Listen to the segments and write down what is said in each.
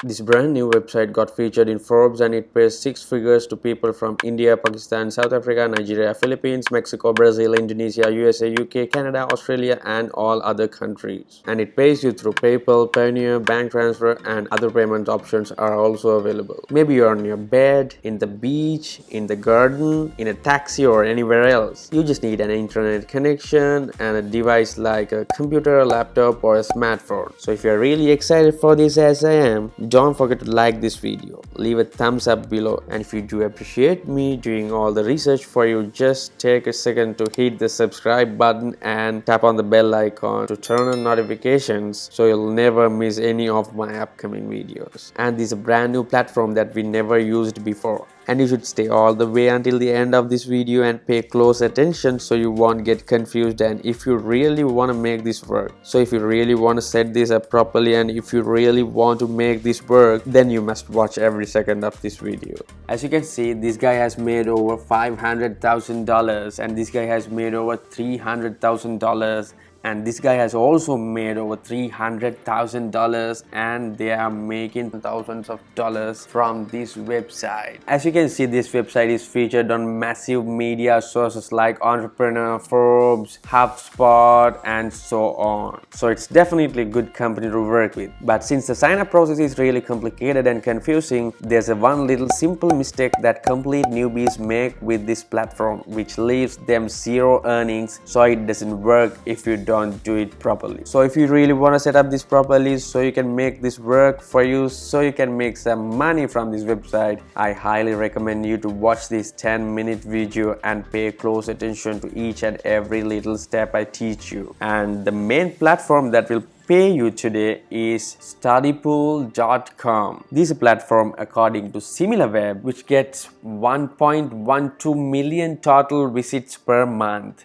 This brand new website got featured in Forbes and it pays six figures to people from India, Pakistan, South Africa, Nigeria, Philippines, Mexico, Brazil, Indonesia, USA, UK, Canada, Australia, and all other countries. And it pays you through PayPal, Payoneer, bank transfer, and other payment options are also available. Maybe you're on your bed, in the beach, in the garden, in a taxi, or anywhere else. You just need an internet connection and a device like a computer, a laptop, or a smartphone. So if you're really excited for this as I am, don't forget to like this video, leave a thumbs up below, and if you do appreciate me doing all the research for you, just take a second to hit the subscribe button and tap on the bell icon to turn on notifications so you'll never miss any of my upcoming videos. And this is a brand new platform that we never used before. And you should stay all the way until the end of this video and pay close attention so you won't get confused and if you really want to make this work. So if you really want to set this up properly and if you really want to make this work, then you must watch every second of this video. As you can see, this guy has made over $500,000 and this guy has made over $300,000. And this guy has also made over $300,000 and they are making thousands of dollars from this website. As you can see, this website is featured on massive media sources like Entrepreneur, Forbes, HubSpot, and so on. So it's definitely a good company to work with. But since the sign-up process is really complicated and confusing, there's one little simple mistake that complete newbies make with this platform, which leaves them zero earnings, so it doesn't work if you don't do it properly. So if you really want to set up this properly so you can make this work for you, so you can make some money from this website, I highly recommend you to watch this 10-minute video and pay close attention to each and every little step I teach you. And the main platform that will pay you today is studypool.com. This is a platform according to SimilarWeb which gets 1.12 million total visits per month.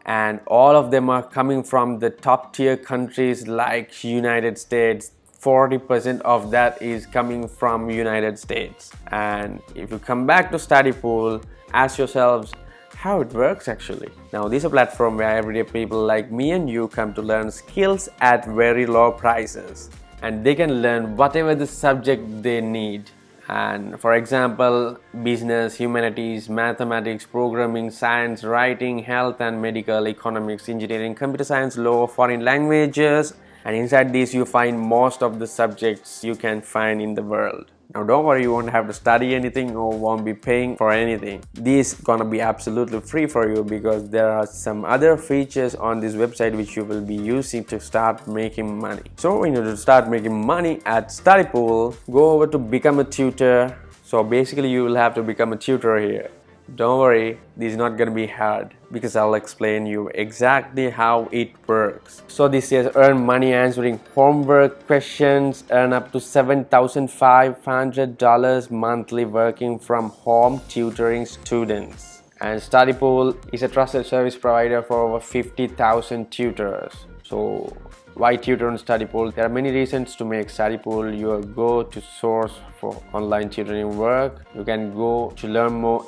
And all of them are coming from the top tier countries like United States. 40% of that is coming from United States. And if you come back to Studypool, ask yourselves how it works actually. Now this is a platform where everyday people like me and you come to learn skills at very low prices. And they can learn whatever the subject they need. And for example, business, humanities, mathematics, programming, science, writing, health and medical, economics, engineering, computer science, law, foreign languages. And inside this you find most of the subjects you can find in the world. Now don't worry, you won't have to study anything or won't be paying for anything. This is gonna be absolutely free for you because there are some other features on this website which you will be using to start making money. So when you start making money at Studypool, go over to become a tutor. So basically you will have to become a tutor here. Don't worry, this is not gonna be hard because I'll explain you exactly how it works. So this says earn money answering homework questions, earn up to $7,500 monthly working from home tutoring students. And Studypool is a trusted service provider for over 50,000 tutors. So why tutor on Studypool? There are many reasons to make Studypool your go-to source for online tutoring work. You can go to learn more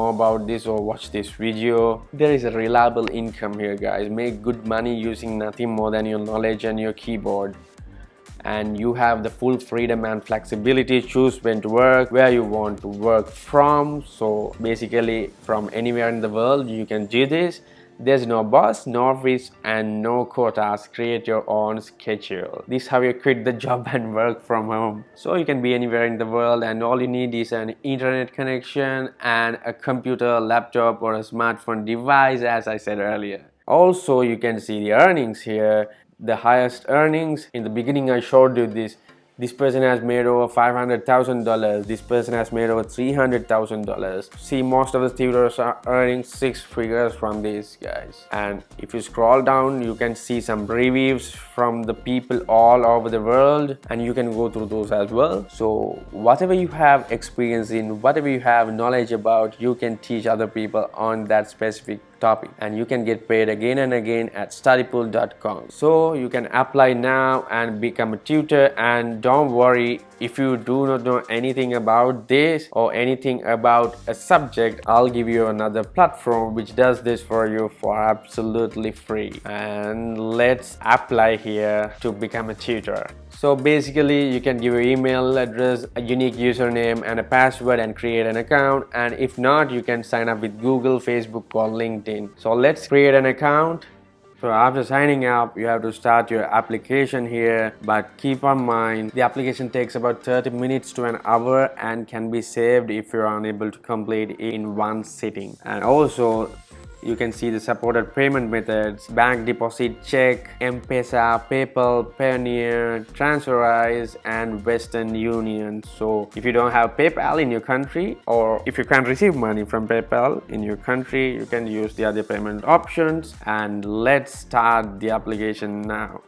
about this or watch this video. There is a reliable income here, guys. Make good money using nothing more than your knowledge and your keyboard. And you have the full freedom and flexibility. Choose when to work, where you want to work from. So basically from anywhere in the world you can do this. There's no boss, no office, and no quotas. Create your own schedule. This is how you quit the job and work from home. So you can be anywhere in the world and all you need is an internet connection and a computer, laptop, or a smartphone device, as I said earlier. Also, you can see the earnings here. The highest earnings, in the beginning I showed you this. This person has made over $500,000. This person has made over $300,000. See, most of the tutors are earning six figures from these guys. And if you scroll down, you can see some reviews from the people all over the world, and you can go through those as well. So whatever you have experience in, whatever you have knowledge about, you can teach other people on that specific topic, and you can get paid again and again at studypool.com. So you can apply now and become a tutor. And don't worry, if you do not know anything about this or anything about a subject, I'll give you another platform which does this for you for absolutely free. And let's apply here to become a tutor. So basically you can give your email address, a unique username and a password and create an account, and if not, you can sign up with Google, Facebook or LinkedIn. So let's create an account. So after signing up, you have to start your application here, but keep in mind the application takes about 30 minutes to an hour and can be saved if you're unable to complete in one sitting. And also you can see the supported payment methods: bank deposit, check, M-Pesa, PayPal, Payoneer, Transferize and Western Union. So if you don't have PayPal in your country, or if you can't receive money from PayPal in your country, you can use the other payment options. And let's start the application now.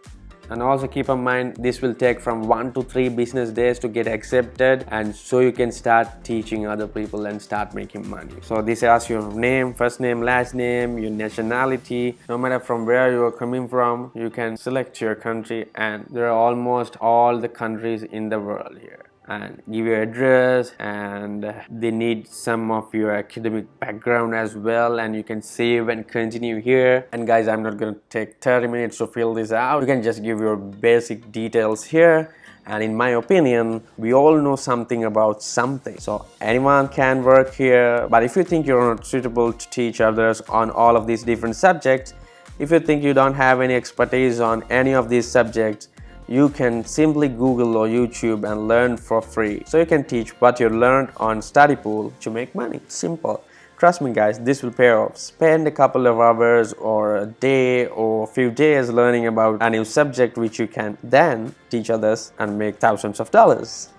And also keep in mind, this will take from 1 to 3 business days to get accepted, and so you can start teaching other people and start making money. So this asks your name, first name, last name, your nationality. No matter from where you are coming from, you can select your country, and there are almost all the countries in the world here. And give your address, and they need some of your academic background as well, and you can save and continue here. And guys, I'm not going to take 30 minutes to fill this out. You can just give your basic details here, and in my opinion, we all know something about something, so anyone can work here. But if you think you're not suitable to teach others on all of these different subjects, if you think you don't have any expertise on any of these subjects, you can simply Google or YouTube and learn for free. So you can teach what you learned on studypool to make money. Simple. Trust me guys, this will pay off. Spend a couple of hours or a day or a few days learning about a new subject which you can then teach others and make thousands of dollars.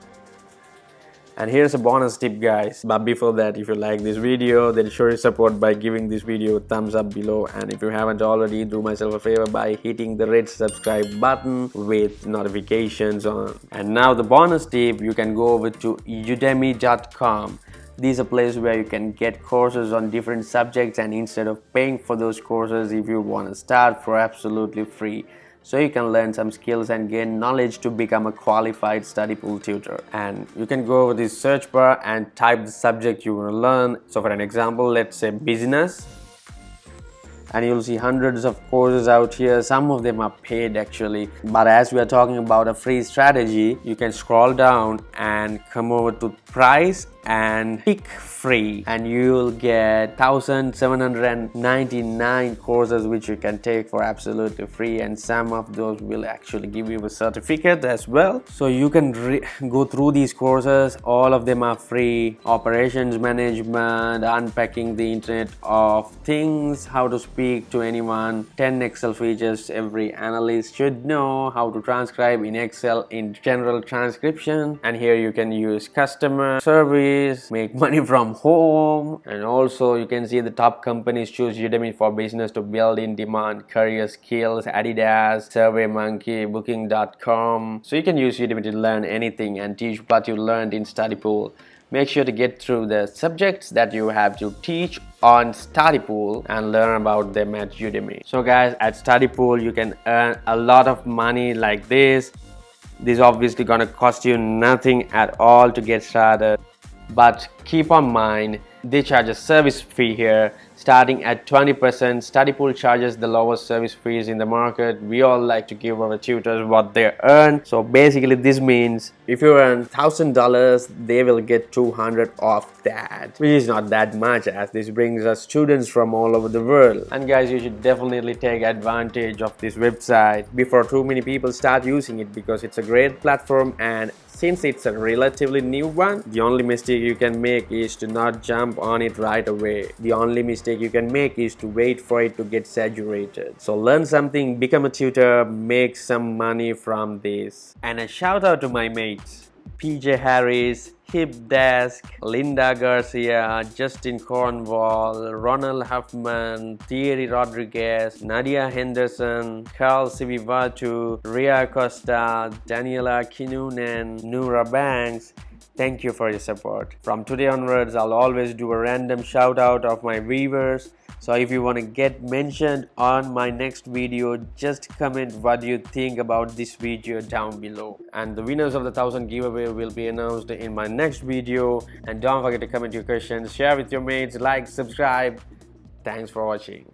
And here's a bonus tip guys, but before that, if you like this video, then show your support by giving this video a thumbs up below, and if you haven't already, do myself a favor by hitting the red subscribe button with notifications on. And now the bonus tip, you can go over to udemy.com. This is a place where you can get courses on different subjects, and instead of paying for those courses, if you want to start for absolutely free, so you can learn some skills and gain knowledge to become a qualified studypool tutor. And you can go over this search bar and type the subject you want to learn. So for an example, let's say business, and you'll see hundreds of courses out here. Some of them are paid actually, but as we are talking about a free strategy, you can scroll down and come over to price and pick free, and you'll get 1,799 courses which you can take for absolutely free, and some of those will actually give you a certificate as well. So you can go through these courses. All of them are free. Operations management, unpacking the internet of things, how to speak to anyone, 10 Excel features every analyst should know, how to transcribe in Excel in general transcription, and here you can use customer service, make money from home. And also you can see the top companies choose Udemy for business to build in demand career skills: Adidas, SurveyMonkey, Booking.com. So you can use Udemy to learn anything and teach what you learned in studypool. Make sure to get through the subjects that you have to teach on studypool and learn about them at Udemy. So guys, at studypool you can earn a lot of money like this. This is obviously gonna cost you nothing at all to get started, but keep in mind they charge a service fee here starting at 20%. Studypool charges the lowest service fees in the market. We all like to give our tutors what they earn. So basically this means if you earn $1,000, they will get 200 off that, which is not that much, as this brings us students from all over the world. And guys, you should definitely take advantage of this website before too many people start using it, because it's a great platform, and since it's a relatively new one, the only mistake you can make is to not jump on it right away. The only mistake you can make is to wait for it to get saturated. So learn something, become a tutor, make some money from this. And a shout out to my mates: PJ Harris, Hip Desk, Linda Garcia, Justin Cornwall, Ronald Huffman, Thierry Rodriguez, Nadia Henderson, Carl Sivivatu, Ria Costa, Daniela Kinunen, Noora Banks. Thank you for your support. From today onwards, I'll always do a random shout out of my viewers. So if you want to get mentioned on my next video, just comment what you think about this video down below. And the winners of the 1,000 giveaway will be announced in my next video. And don't forget to comment your questions, share with your mates, like, subscribe. Thanks for watching.